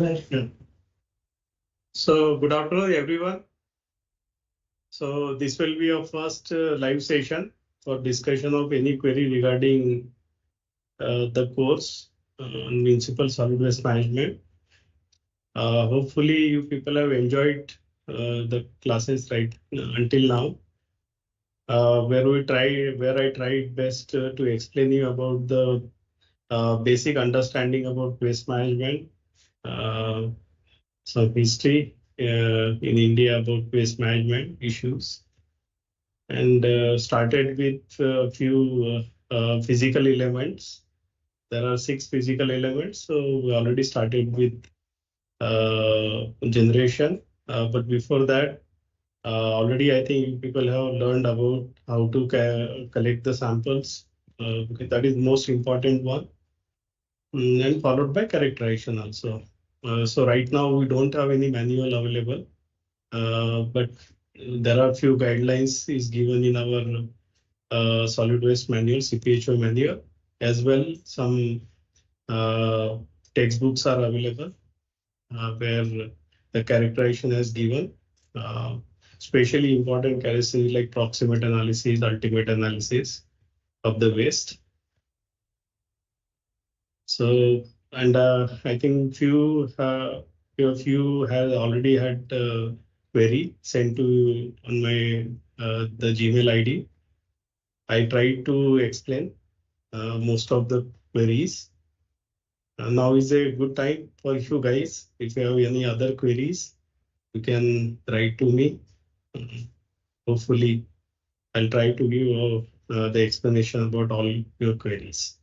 Yeah. So, good afternoon, everyone. So, this will be our first live session for discussion of any query regarding the course on Municipal Solid Waste Management. Hopefully, you people have enjoyed the classes right until now, where I tried best to explain you about the basic understanding about waste management, uh, some history in India about waste management issues, and started with a few physical elements. There are 6 physical elements, so we already started with generation. But before that, already I think people have learned about how to collect the samples, because that is most important one. And followed by characterization also. So right now we don't have any manual available, but there are few guidelines is given in our solid waste manual, CPHO manual, as well. Some uh, textbooks are available where the characterization is given. Uh, Especially important characteristics like proximate analysis, ultimate analysis of the waste. So, and I think few of you have already had query sent to you on my the Gmail ID. I tried to explain most of the queries. Now is a good time for you guys. If you have any other queries, you can write to me. Hopefully, I'll try to give the explanation about all your queries.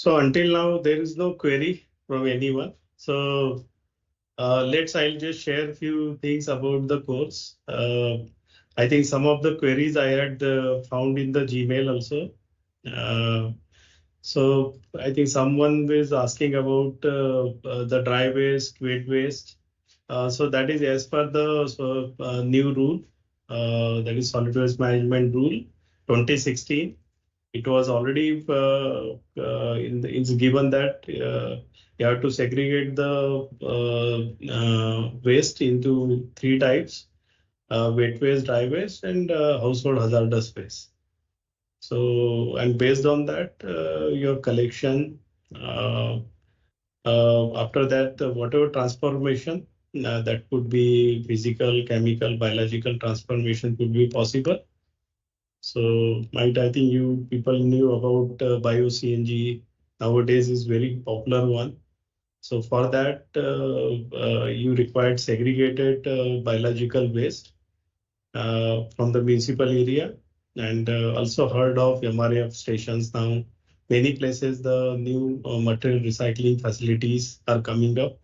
So until now, there is no query from anyone. So I'll just share a few things about the course. I think some of the queries I had found in the Gmail also. So I think someone was asking about the dry waste, wet waste. So that is as per the new rule, that is solid waste management rule 2016. It was already it's given that you have to segregate the waste into three types: wet waste, dry waste, and household hazardous waste. So, and based on that, your collection, after that, whatever transformation that could be physical, chemical, biological transformation could be possible. So, I think you people knew about bio-CNG. Nowadays is very popular one. So for that, you required segregated biological waste from the municipal area, and also heard of MRF stations now. Many places the new material recycling facilities are coming up,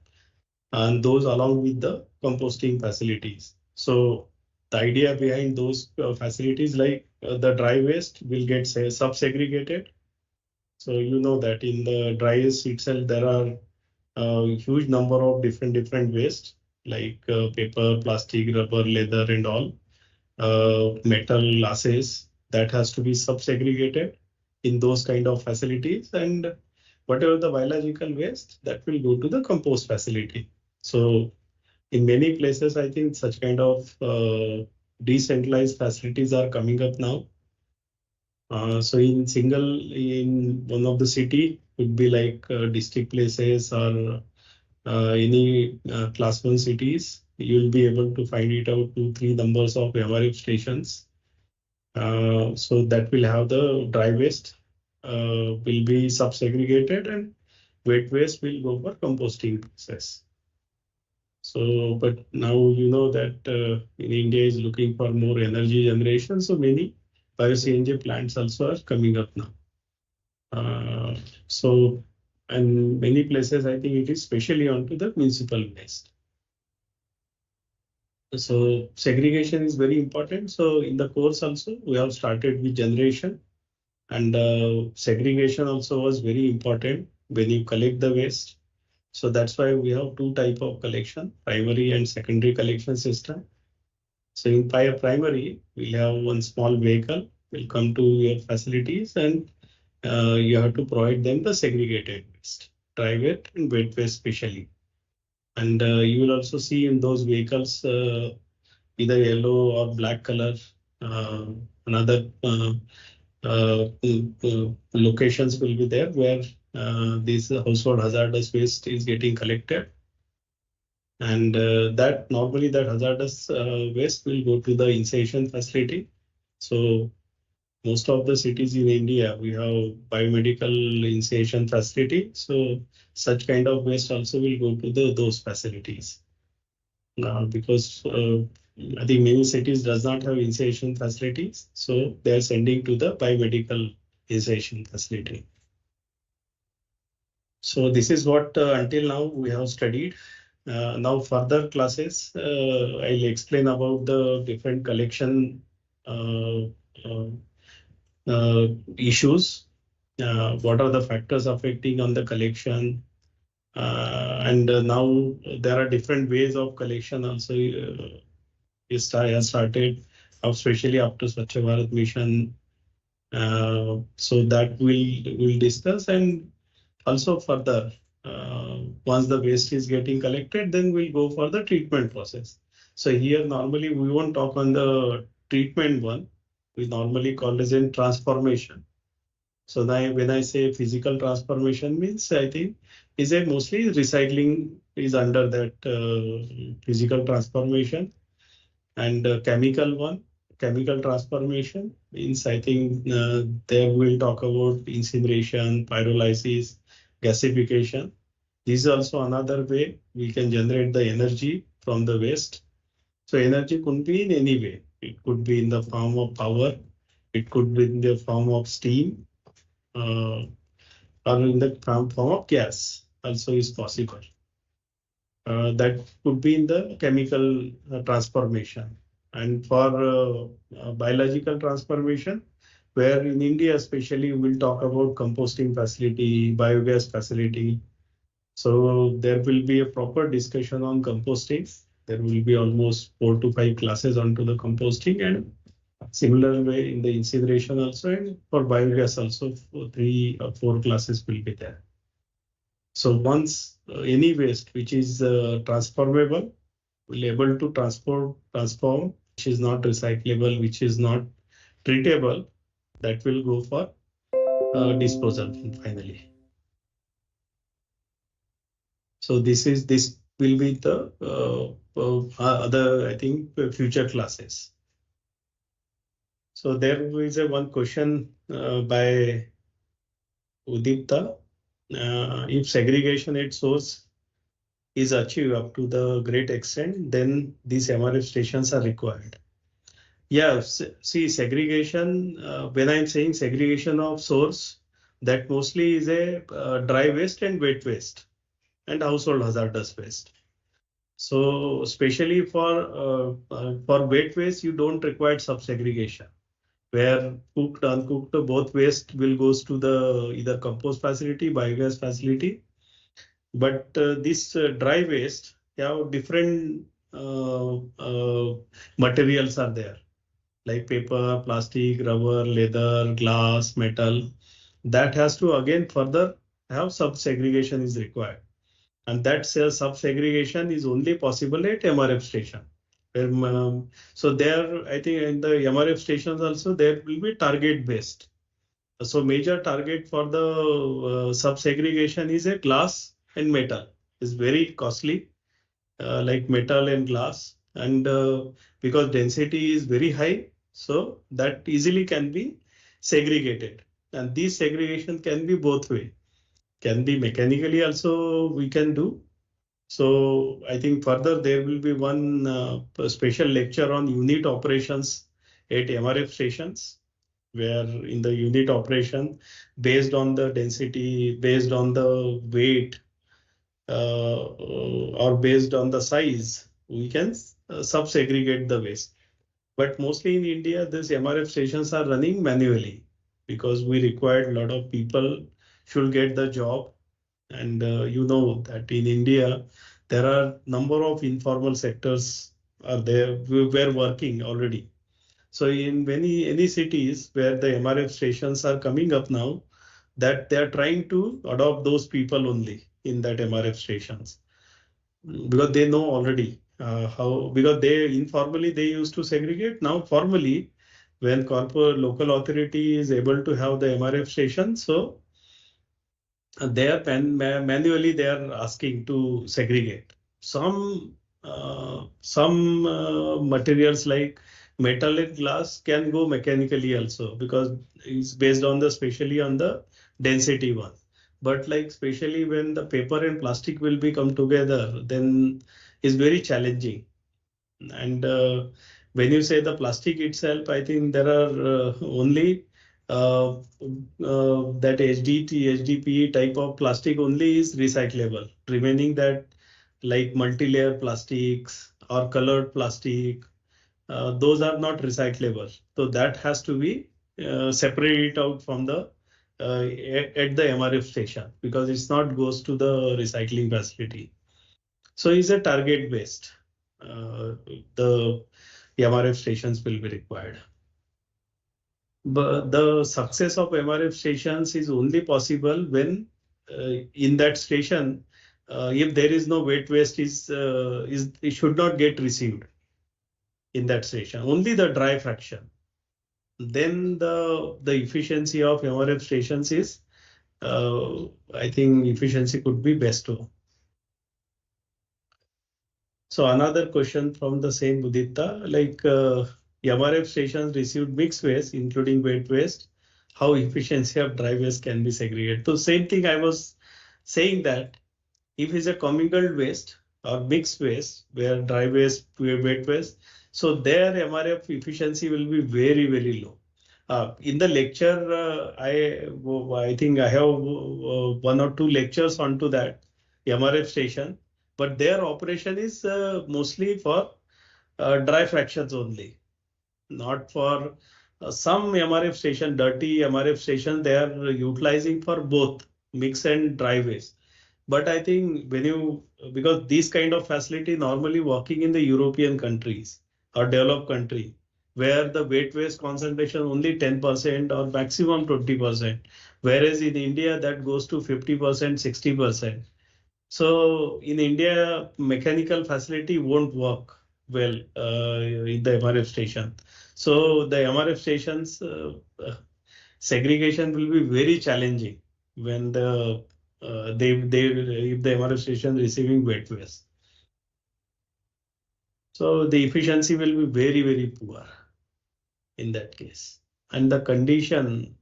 and those along with the composting facilities. So the idea behind those facilities, like the dry waste will get sub-segregated. So you know that in the dry waste itself, there are a huge number of different waste like paper, plastic, rubber, leather, and all metal, glasses that has to be sub-segregated in those kind of facilities, and whatever the biological waste that will go to the compost facility. So in many places, I think such kind of decentralized facilities are coming up now. So in one of the city could be like district places or any class 1 cities, you'll be able to find it out 2-3 numbers of MRF stations. So that will have the dry waste will be sub-segregated, and wet waste will go for composting process. So, but now you know that in India is looking for more energy generation, so many bio-CNG plants also are coming up now. So, and many places, I think it is specially onto the municipal waste. So segregation is very important. So in the course also, we have started with generation, and segregation also was very important when you collect the waste. So that's why we have two type of collection: primary and secondary collection system. So in primary, we have one small vehicle will come to your facilities, and you have to provide them the segregated waste, dry waste and wet waste especially. And you will also see in those vehicles either yellow or black color, another locations will be there where this household hazardous waste is getting collected. And that normally that hazardous waste will go to the incineration facility. So most of the cities in India, we have biomedical incineration facility. So such kind of waste also will go to those facilities. Because I think many cities does not have incineration facilities, so they are sending to the biomedical incineration facility. So this is what until now we have studied. Now further classes, I'll explain about the different collection issues. What are the factors affecting on the collection? And now there are different ways of collection also. Has started, especially after Swachh Bharat Mission. So that we'll discuss, and also further, once the waste is getting collected, then we'll go for the treatment process. So here normally we won't talk on the treatment one. We normally call as in transformation. So now when I say physical transformation means, I think is a mostly recycling is under that physical transformation. And chemical transformation means, I think there we'll talk about incineration, pyrolysis, gasification. This is also another way we can generate the energy from the waste. So energy could be in any way. It could be in the form of power. It could be in the form of steam. or in the form of gas also is possible. That could be in the chemical transformation. And for biological transformation, where in India especially we'll talk about composting facility, biogas facility. So there will be a proper discussion on composting. There will be almost 4 to 5 classes onto the composting, and similar way in the incineration also, and for biogas also 3 or 4 classes will be there. So once any waste which is transformable will able to transform, which is not recyclable, which is not treatable, that will go for disposal finally. So this will be the other, I think, future classes. So there is one question by Udipta. If segregation at source is achieved up to the great extent, then these MRF stations are required. Yeah, see, segregation, when I'm saying segregation of source, that mostly is a dry waste and wet waste and household hazardous waste. So especially for wet waste, you don't require sub-segregation, where cooked, uncooked, both waste will goes to the either compost facility, biogas facility. But this dry waste, different materials are there, like paper, plastic, rubber, leather, glass, metal. That has to again further have sub-segregation is required. And that sub-segregation is only possible at MRF station. So there, I think in the MRF stations also, there will be target based. So major target for the sub-segregation is a glass and metal. It's very costly, like metal and glass. And because density is very high, so that easily can be segregated. And this segregation can be both way. Can be mechanically also we can do. So I think further there will be one special lecture on unit operations at MRF stations, where in the unit operation, based on the density, based on the weight, or based on the size, we can sub-segregate the waste. But mostly in India, these MRF stations are running manually because we required a lot of people should get the job. And you know that in India, there are number of informal sectors are there. We were working already. So in any cities where the MRF stations are coming up now, that they are trying to adopt those people only in that MRF stations, because they know already how, because they informally they used to segregate. Now formally, when corporate local authority is able to have the MRF station, so they are manually they are asking to segregate some materials like metal and glass can go mechanically also, because it's based on the especially on the density one. But like especially when the paper and plastic will be come together, then it's very challenging. And when you say the plastic itself, I think there are only that HDT, HDPE type of plastic only is recyclable. Remaining that like multi-layer plastics or colored plastic, those are not recyclable. So that has to be separated out from the at the MRF station, because it's not goes to the recycling facility. So it's a target based. The MRF stations will be required. But the success of MRF stations is only possible when in that station, if there is no wet waste it should not get received in that station. Only the dry fraction. Then the efficiency of MRF stations is, I think efficiency could be best too. So another question from the same Mudita, like MRF stations received mixed waste, including wet waste. How efficiency of dry waste can be segregated? So same thing I was saying, that if it's a commingled waste or mixed waste, where dry waste, wet waste, so their MRF efficiency will be very, very low. In the lecture, I think I have one or two lectures onto that MRF station, but their operation is mostly for dry fractions only, not for some MRF station, dirty MRF station, they are utilizing for both mix and dry waste. But I think because this kind of facility normally working in the European countries or developed country, where the wet waste concentration only 10% or maximum 20%, whereas in India that goes to 50%, 60%. So in India, mechanical facility won't work well in the MRF station. So the MRF stations segregation will be very challenging when they if the MRF station receiving wet waste. So the efficiency will be very poor in that case, and the condition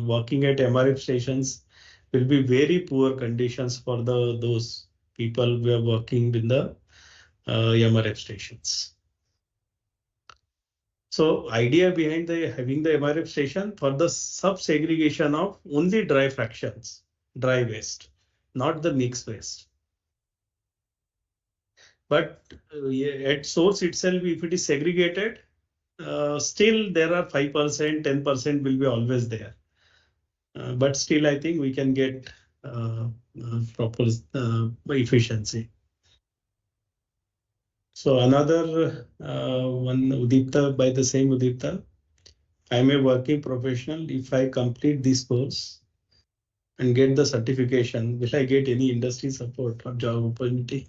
working at MRF stations will be very poor conditions for those people who are working in the MRF stations. So idea behind having the MRF station for the sub-segregation of only dry fractions, dry waste, not the mixed waste. But at source itself, if it is segregated, still there are 5%, 10% will be always there. But still, I think we can get proper efficiency. So another one, Udipta, by the same Udipta, I'm a working professional. If I complete this course and get the certification, will I get any industry support or job opportunity?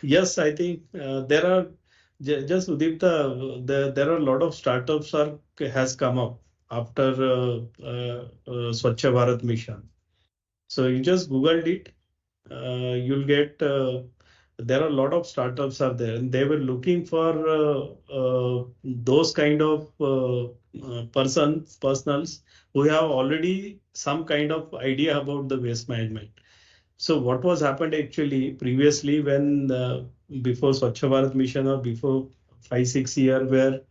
Yes, I think there are just Udipta. There are a lot of startups has come up after Swachh Bharat mission. So you just Googled it, you'll get. There are a lot of startups are there, and they were looking for those kind of personals who have already some kind of idea about the waste management. So what was happened actually previously when before Swachh Bharat mission or before 5-6 year where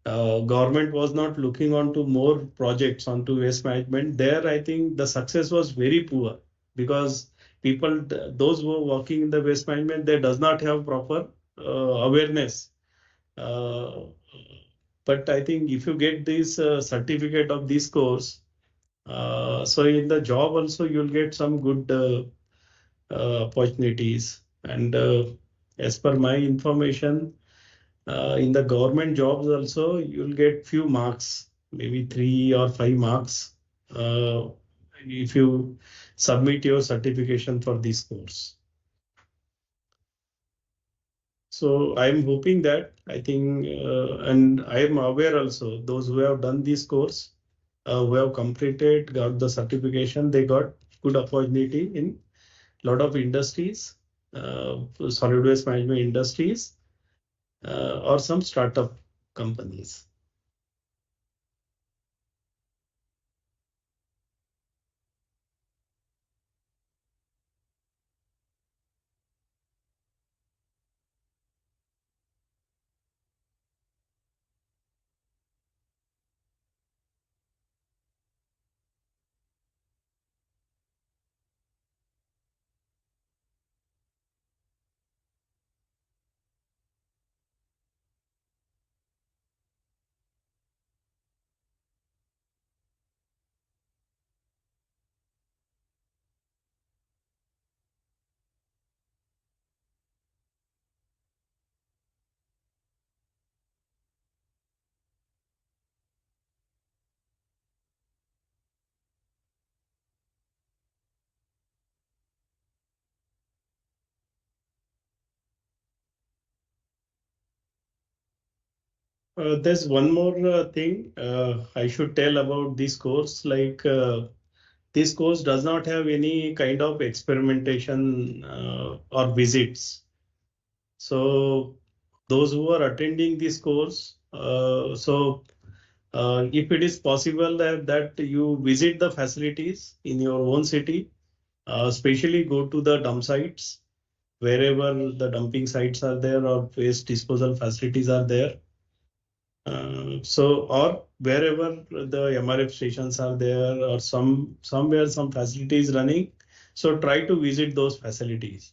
government was not looking onto more projects onto waste management, there I think the success was very poor because people, those who are working in the waste management, they does not have proper awareness. But I think if you get this certificate of this course, so in the job also you'll get some good opportunities. And as per my information, in the government jobs also, you'll get few marks, maybe 3 or 5 marks, if you submit your certification for this course. So I'm hoping that I think, and I am aware also, those who have done this course, who have completed, got the certification, they got good opportunity in lot of industries, solid waste management industries, or some startup companies. There's one more thing I should tell about this course. Like this course does not have any kind of experimentation or visits. So those who are attending this course, if it is possible that you visit the facilities in your own city, especially go to the dump sites, wherever the dumping sites are there or waste disposal facilities are there. Or wherever the MRF stations are there, or somewhere some facilities running, so try to visit those facilities.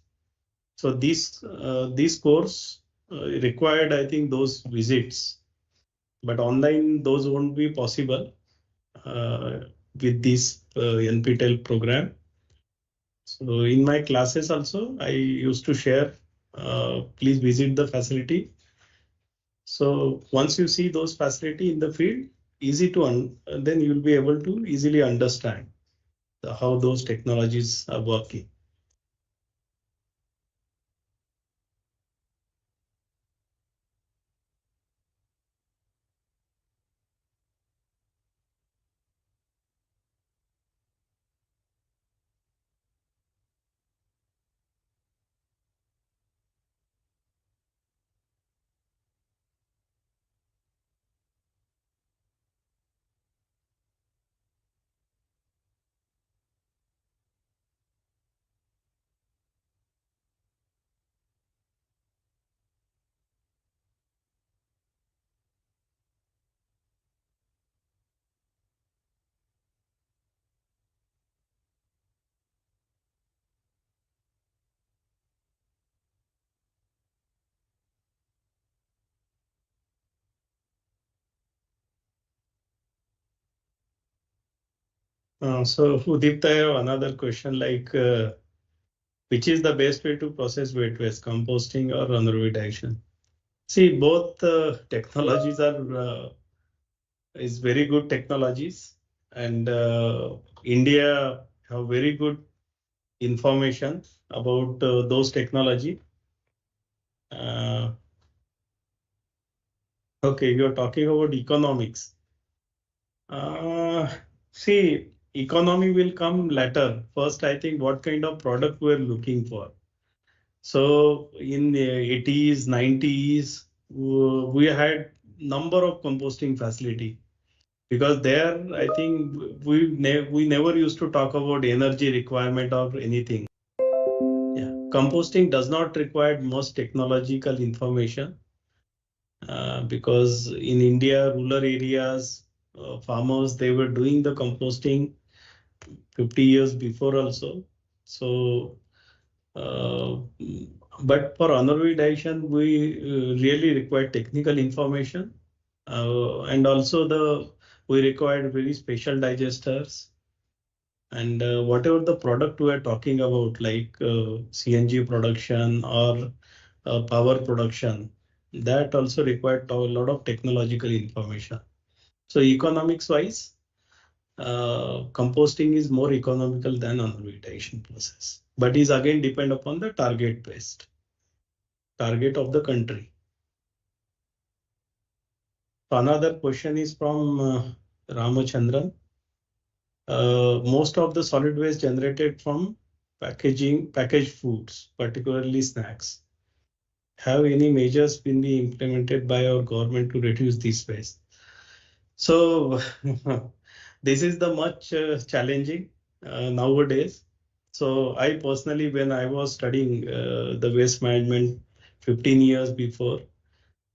So this course required, I think, those visits, but online those won't be possible uh, with this NPTEL program. So in my classes also, I used to share, please visit the facility. So once you see those facility in the field, easy to then you'll be able to easily understand how those technologies are working. So Udipta, I have another question like, which is the best way to process wet waste, composting or anaerobic digestion? See, both technologies are is very good technologies, and India have very good information about those technology. Uh, okay, you're talking about economics. See, economy will come later. First, I think what kind of product we're looking for. So in the 80s, 90s, we had number of composting facility, because there I think we never used to talk about energy requirement or anything. Yeah, composting does not require much technological information because in India, rural areas, farmers they were doing the composting 50 years before also. So, uh, but for anaerobic digestion, we really require technical information, and also we required very special digesters, and whatever the product we are talking about, like CNG production or power production, that also required a lot of technological information. So economics wise, composting is more economical than anaerobic digestion process, but is again depend upon the target of the country. Another question is from Ramachandran. Most of the solid waste generated from packaged foods, particularly snacks. Have any measures been implemented by our government to reduce this waste? So this is the much challenging nowadays. So I personally, when I was studying the waste management 15 years before,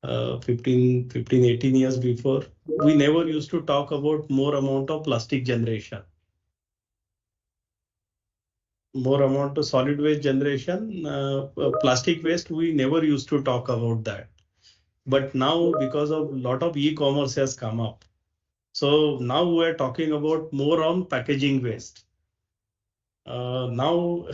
18 years before, we never used to talk about more amount of plastic generation, more amount of solid waste generation, plastic waste, we never used to talk about that. But now, because of a lot of e-commerce has come up, so now we're talking about more on packaging waste. Now,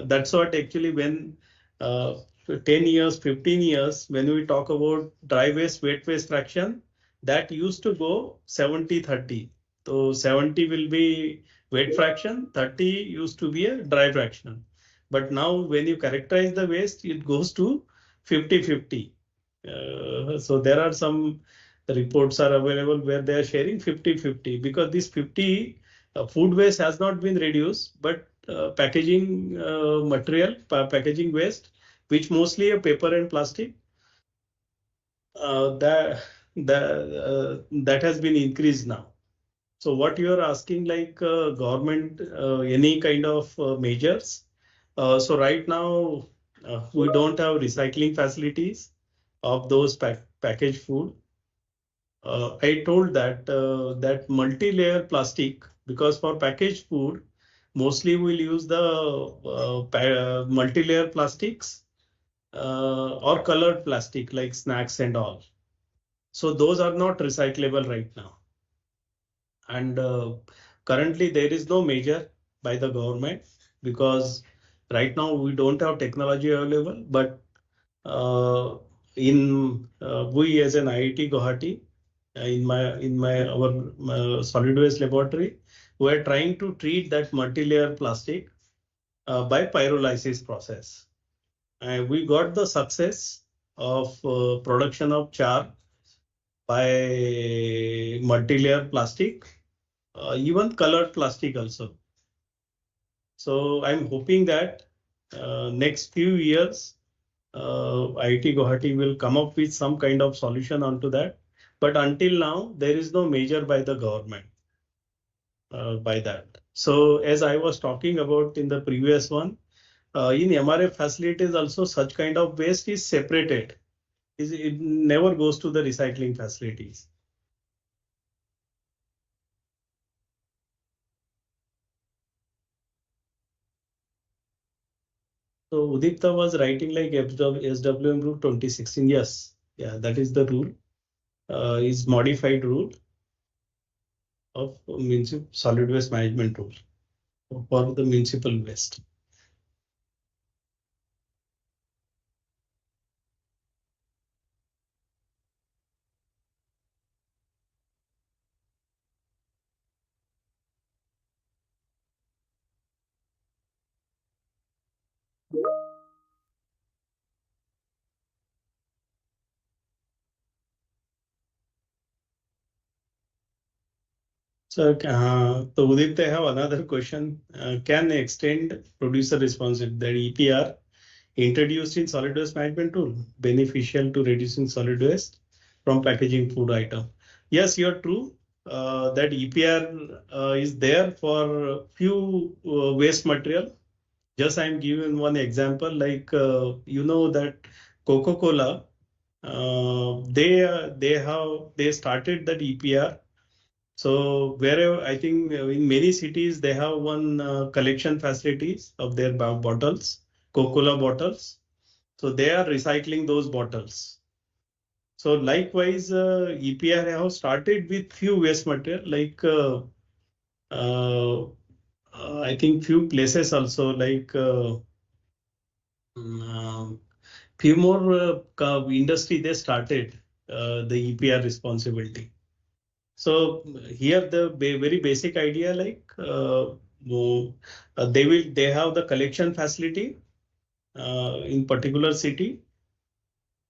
that's what actually when 10 years, 15 years, when we talk about dry waste, wet waste fraction, that used to go 70-30. So 70 will be wet fraction, 30 used to be a dry fraction. But now when you characterize the waste, it goes to 50-50. So there are some reports are available where they are sharing 50-50, because this 50 food waste has not been reduced, but packaging material, packaging waste, which mostly a paper and plastic, uh, that that has been increased now. So what you are asking, like government, any kind of measures? So right now we don't have recycling facilities of those packaged food. I told that that multi-layer plastic, because for packaged food, mostly we'll use the multi-layer plastics or colored plastic like snacks and all. So those are not recyclable right now. And currently there is no measure by the government, because right now we don't have technology available. But we as an IIT Guwahati, in my our solid waste laboratory, we are trying to treat that multi-layer plastic by pyrolysis process. And we got the success of production of char by multi-layer plastic, even colored plastic also. So I'm hoping that next few years, IIT Guwahati will come up with some kind of solution onto that. But until now, there is no measure by the government by that. So as I was talking about in the previous one, in MRF facilities also such kind of waste is separated. It never goes to the recycling facilities. So Udipta was writing like SWM rule 2016. Yes, yeah, that is the rule. Is modified rule of municipal solid waste management rule for the municipal waste. So, Udit, I have another question. Can extend producer responsibility, that EPR, introduced in solid waste management tool, beneficial to reducing solid waste from packaging food item? Yes, you're true. That EPR is there for few waste material. Just I'm giving one example, like that Coca-Cola, they started that EPR. So wherever, I think in many cities they have one collection facilities of their bottles, Coca-Cola bottles. So they are recycling those bottles. So likewise, EPR have started with few waste material, like uh, I think few places also, like few more industry they started the EPR responsibility. So here the very basic idea, like they have the collection facility in particular city,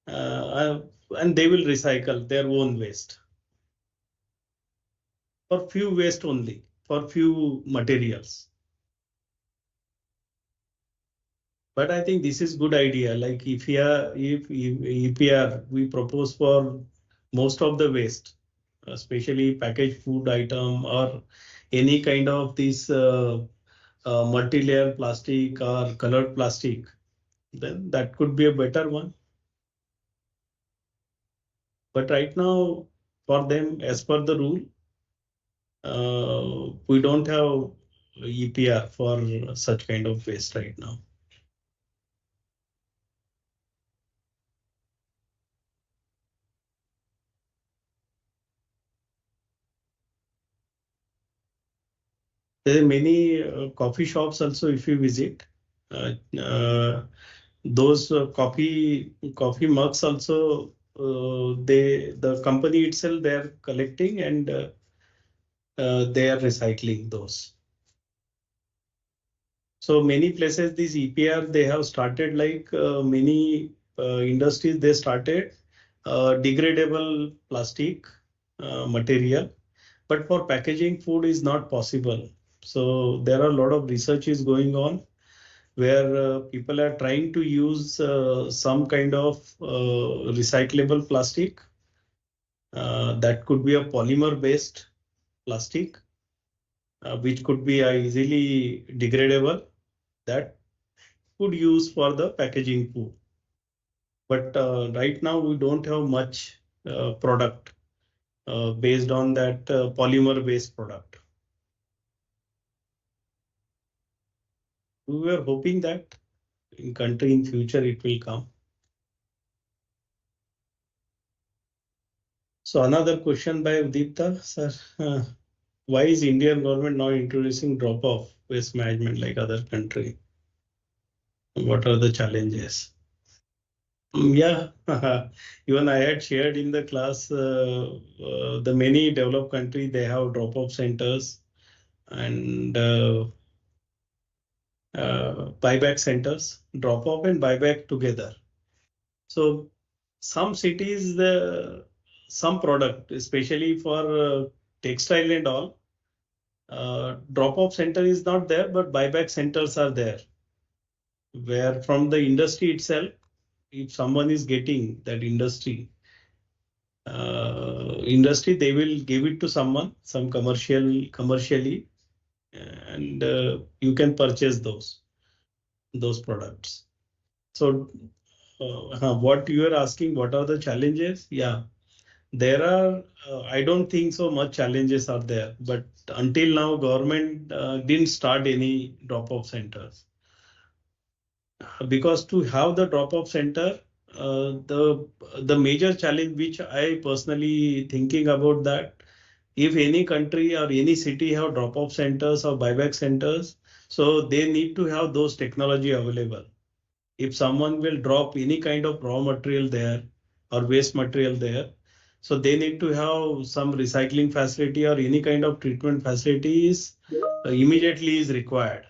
and they will recycle their own waste for few waste only, for few materials. But I think this is good idea. Like if EPR we propose for most of the waste, especially packaged food item or any kind of this multi-layer plastic or colored plastic, then that could be a better one. But right now, for them, as per the rule, we don't have EPR for such kind of waste right now. There are many coffee shops also, if you visit. Uh, uh, those coffee mugs also, the company itself, they are collecting, and they are recycling those. So many places, these EPR, they have started, like many industries, they started degradable plastic material, but for packaging food is not possible. So there are a lot of researches going on where people are trying to use some kind of recyclable plastic that could be a polymer based plastic, which could be easily degradable, that could use for the packaging food. But right now we don't have much product based on that polymer-based product. We were hoping that in country in future it will come. So another question by Dept, sir. Why is Indian government now introducing drop-off waste management like other country? What are the challenges? Yeah, even I had shared in the class the many developed countries they have drop-off centers and buyback centers, drop-off and buyback together. So some cities, some product, especially for textile and all, drop-off center is not there, but buyback centers are there, where from the industry itself, if someone is getting that industry, they will give it to someone, some commercially, and you can purchase those products. So what you are asking, what are the challenges? Yeah, there are, I don't think so much challenges are there, but until now, government didn't start any drop-off centers. Because to have the drop-off center, the major challenge which I personally thinking about that, if any country or any city have drop-off centers or buyback centers, so they need to have those technology available. If someone will drop any kind of raw material there or waste material there, so they need to have some recycling facility or any kind of treatment facilities immediately is required.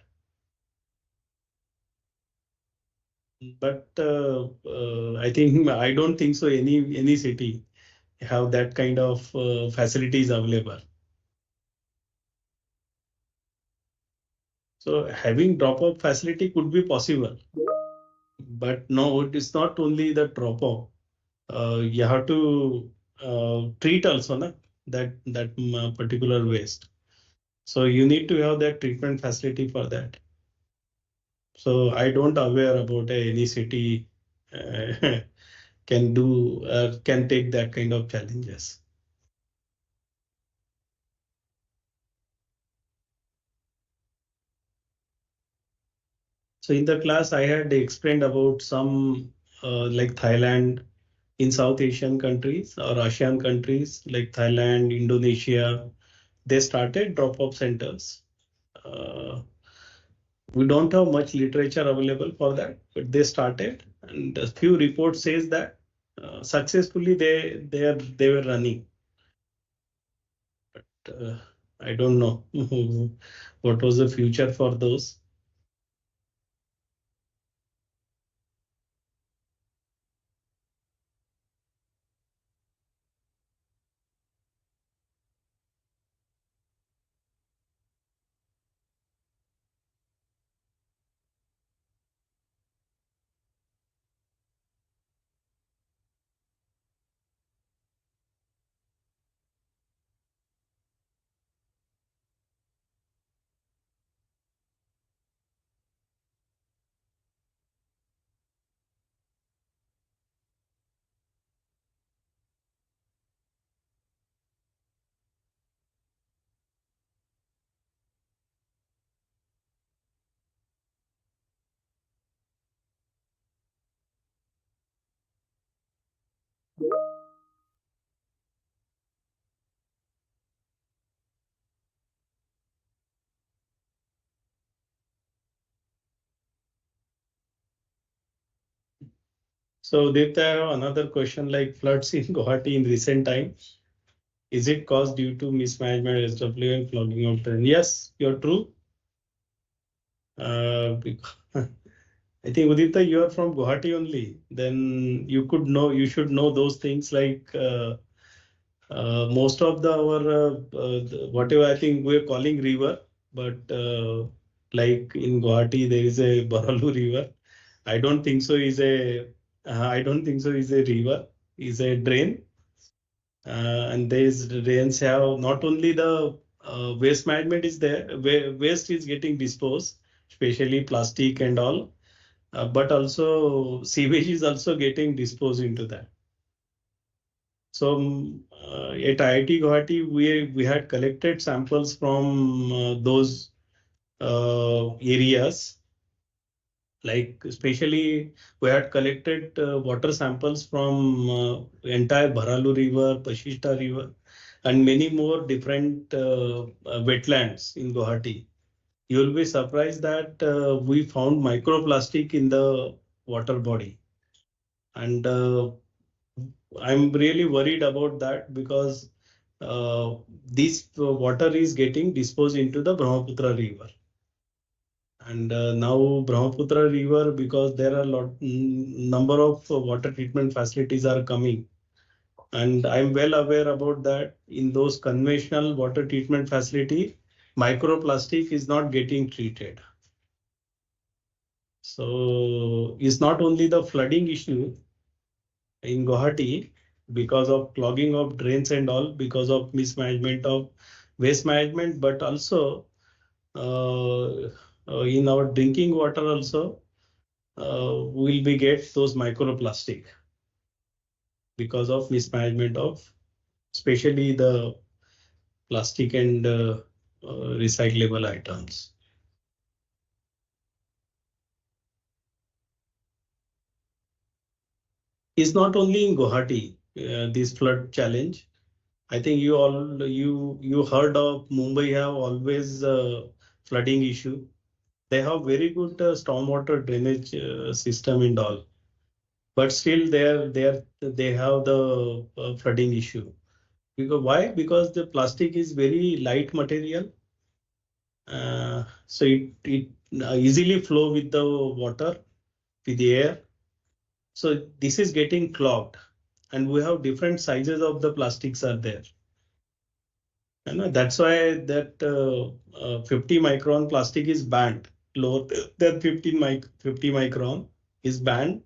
But I don't think so any city have that kind of facilities available. So having drop-off facility could be possible, but no, it is not only the drop-off. You have to treat also that particular waste. So you need to have that treatment facility for that. So I don't aware about any city can take that kind of challenges. So in the class, I had explained about some like Thailand in South Asian countries or ASEAN countries like Thailand, Indonesia, they started drop-off centers. We don't have much literature available for that, but they started, and a few reports says that successfully they were running. But I don't know what was the future for those. So Dept, I have another question like floods in Guwahati in recent times. Is it caused due to mismanagement, SW and clogging of drain? Yes, you're true. I think Udita, you are from Guwahati only. Then you should know those things like most of whatever I think we're calling river, but like in Guwahati there is a Baralu river. I don't think so I don't think so is a river, is a drain. And these drains have not only the waste management is there, waste is getting disposed, especially plastic and all, but also sewage is also getting disposed into that. So at IIT Guwahati, we had collected samples from those areas. Like especially, we had collected water samples from entire Bharalu River, Pashishta River, and many more different wetlands in Guwahati. You will be surprised that we found microplastic in the water body, and I'm really worried about that because this water is getting disposed into the Brahmaputra River. And now Brahmaputra River, because there are number of water treatment facilities are coming, and I'm well aware about that. In those conventional water treatment facility, microplastic is not getting treated. So it's not only the flooding issue in Guwahati because of clogging of drains and all, because of mismanagement of waste management, but also in our drinking water also will be get those microplastic because of mismanagement of especially the plastic and recyclable items. It's not only in Guwahati this flood challenge. I think you heard of Mumbai have always flooding issue. They have very good stormwater drainage system and all, but still they have the flooding issue. Because why? Because the plastic is very light material, so it easily flow with the water, with the air. So this is getting clogged, and we have different sizes of the plastics are there. And that's why that 50 micron plastic is banned. Lower than 50 micron is banned.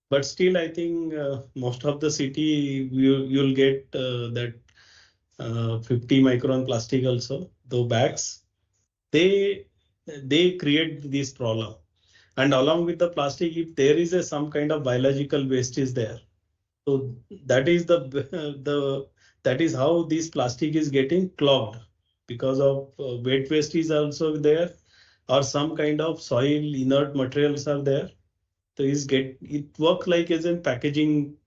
But still, I think most of the city you'll get that 50 micron plastic also. Though bags, they create this problem. And along with the plastic, if there is some kind of biological waste is there, so that is the that is how this plastic is getting clogged because of wet waste is also there, or some kind of soil inert materials are there. So it work like as a packaging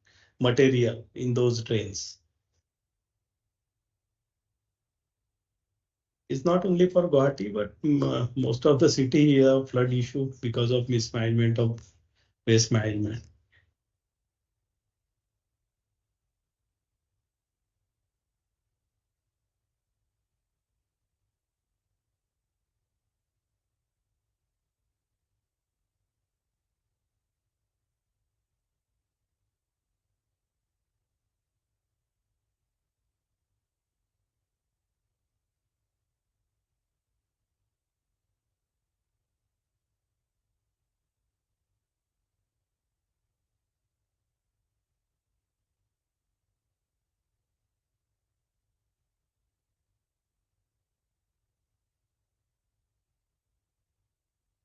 material in those drains. It's not only for Guwahati, but most of the city have flood issue because of mismanagement of waste management.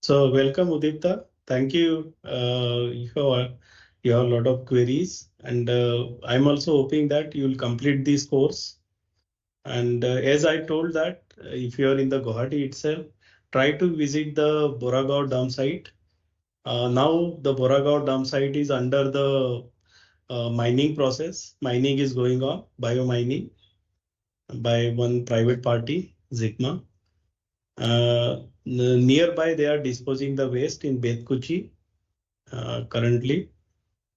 So welcome, Udipta. Thank you. You have a lot of queries, and I'm also hoping that you will complete this course. And as I told that, if you are in the Guwahati itself, try to visit the Boragaon dam site. Now the Boragaon dam site is under the mining process. Mining is going on, bio-mining by one private party, Zigma. Nearby, they are disposing the waste in Betkuchi currently.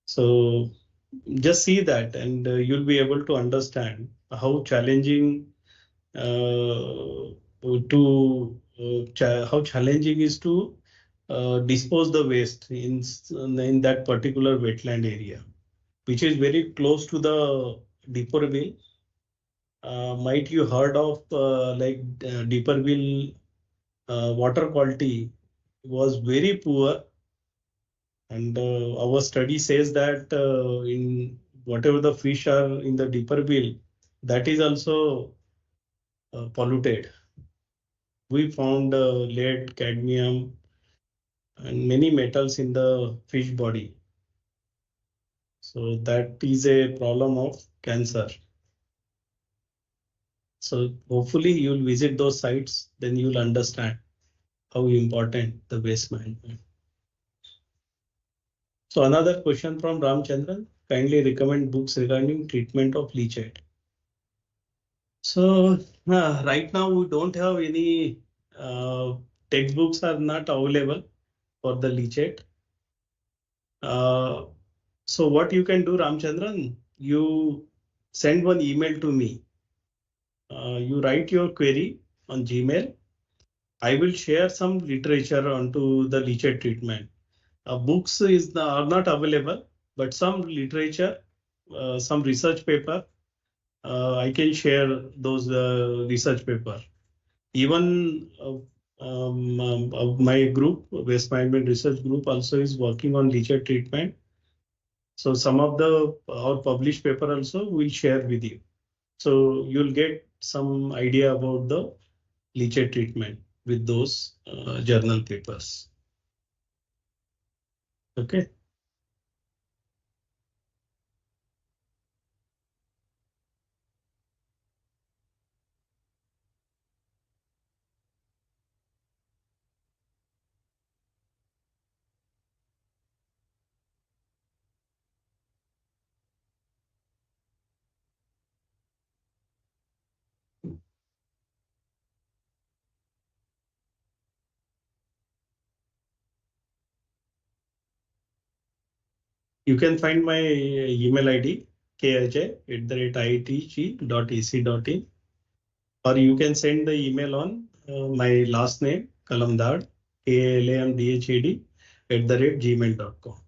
So just see that, and you'll be able to understand how challenging how challenging is to dispose the waste in that particular wetland area, which is very close to the Deeperville. Might you heard of Deeperville water quality was very poor, and our study says that in whatever the fish are in the Deeperville, that is also polluted. We found lead, cadmium, and many metals in the fish body. So that is a problem of cancer. So hopefully you'll visit those sites, then you'll understand how important the waste management. So another question from Ramchandran, kindly recommend books regarding treatment of leachate. So right now we don't have any textbooks are not available for the leachate. So what you can do, Ramchandran, you send one email to me. You write your query on Gmail. I will share some literature onto the leachate treatment. Books are not available, but some literature, some research paper, I can share those research paper. Even my group, Waste Management Research Group, also is working on leachate treatment. So some of our published paper also we'll share with you. So you'll get some idea about the leachate treatment with those journal papers. Okay. You can find my email ID kaj@iitg.ac.in, or you can send the email on my last name Kalamdhad KALAMDHAD @gmail.com.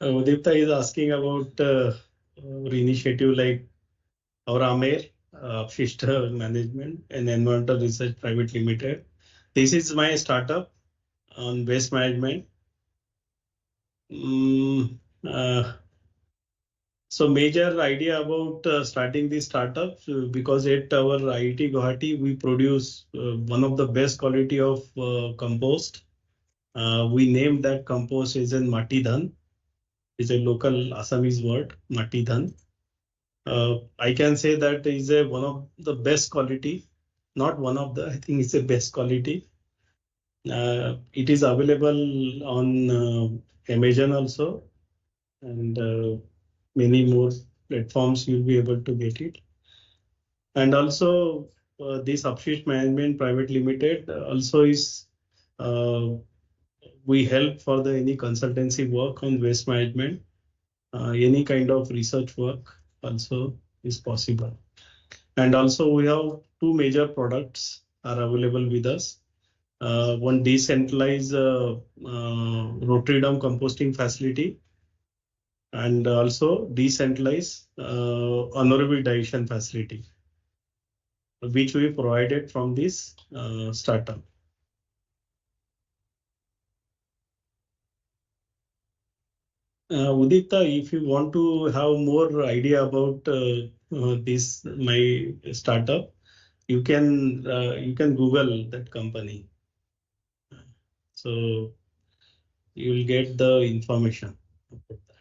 Udipta is asking about initiative like our AMER, Upshift Management and Environmental Research Private Limited. This is my startup on waste management. Mm, uh, so major idea about starting this startup because at our IIT Guwahati we produce one of the best quality of compost. We named that compost as in Mati Dhan. It's a local Assamese word, Mati Dhan. I can say that is one of the best quality, not one of the, I think it's the best quality. It is available on Amazon also, and many more platforms you'll be able to get it. And also this Upshift Management Private Limited also is we help for the any consultancy work on waste management, any kind of research work also is possible. And also we have two major products are available with us. One decentralized rotary drum composting facility, and also decentralized anaerobic digestion facility, which we provided from this startup. Udita, if you want to have more idea about this my startup, you can Google that company. So you will get the information about that.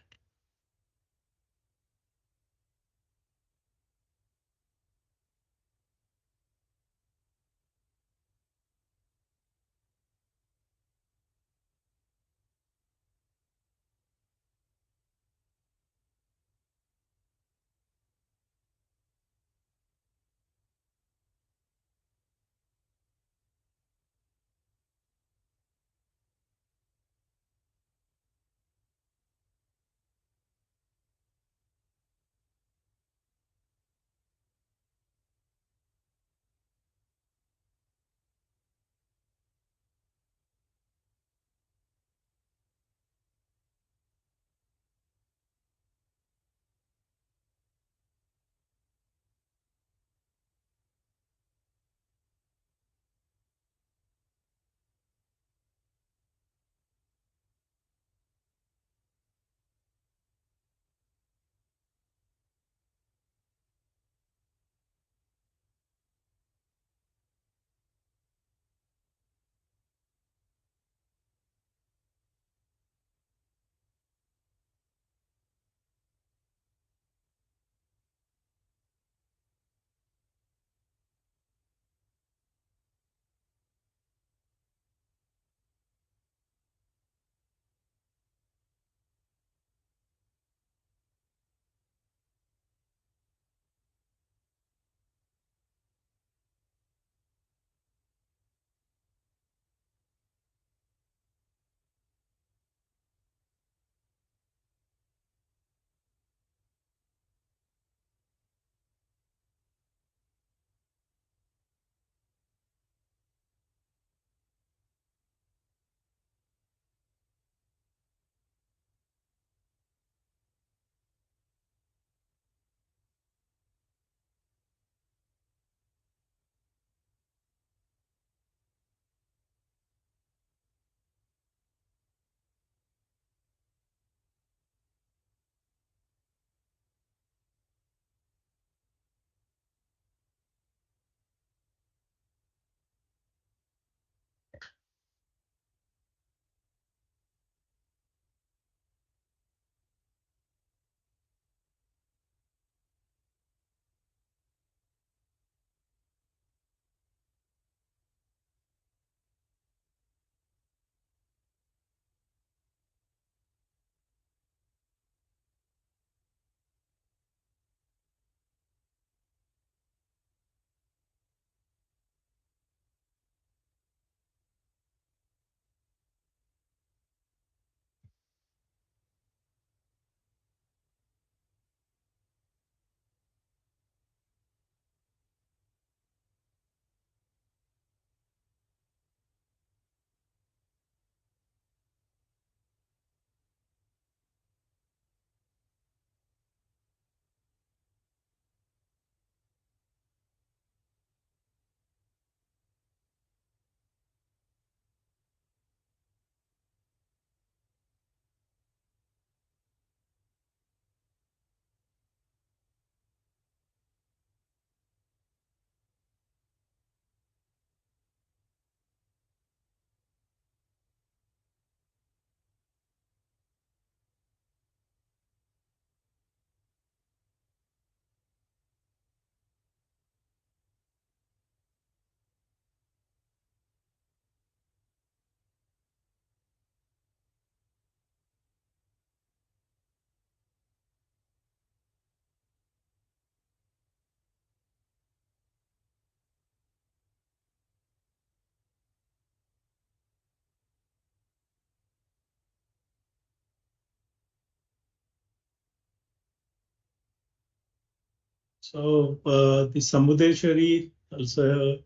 So the Samudeshwari also,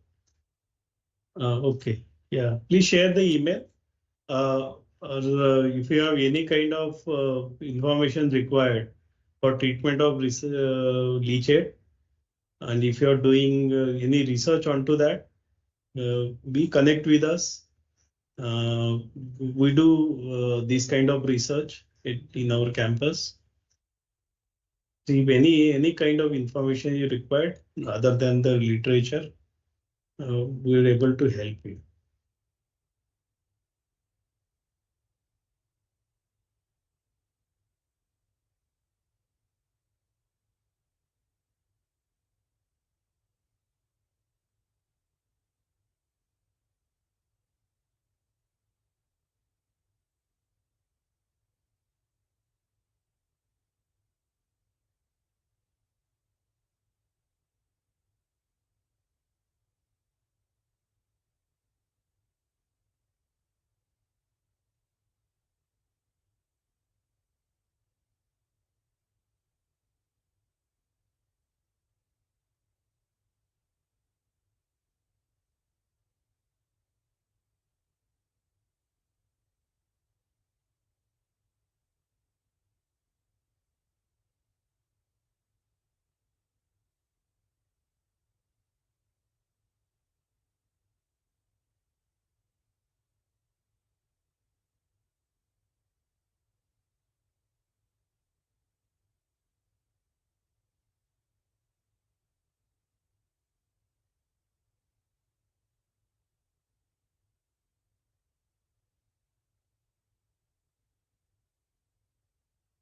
okay, yeah. Please share the email. Or if you have any kind of information required for treatment of leachate, and if you are doing any research onto that, we connect with us. We do this kind of research in our campus. If any kind of information you require other than the literature, we are able to help you.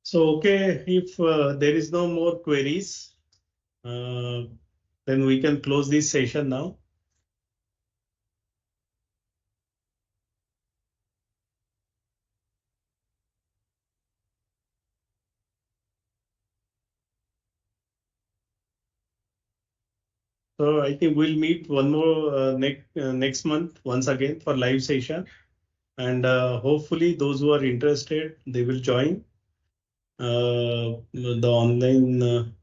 So, okay, if there is no more queries, uh, then we can close this session now. So I think we'll meet one more next month once again for live session, and hopefully those who are interested they will join the online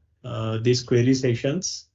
these query sessions.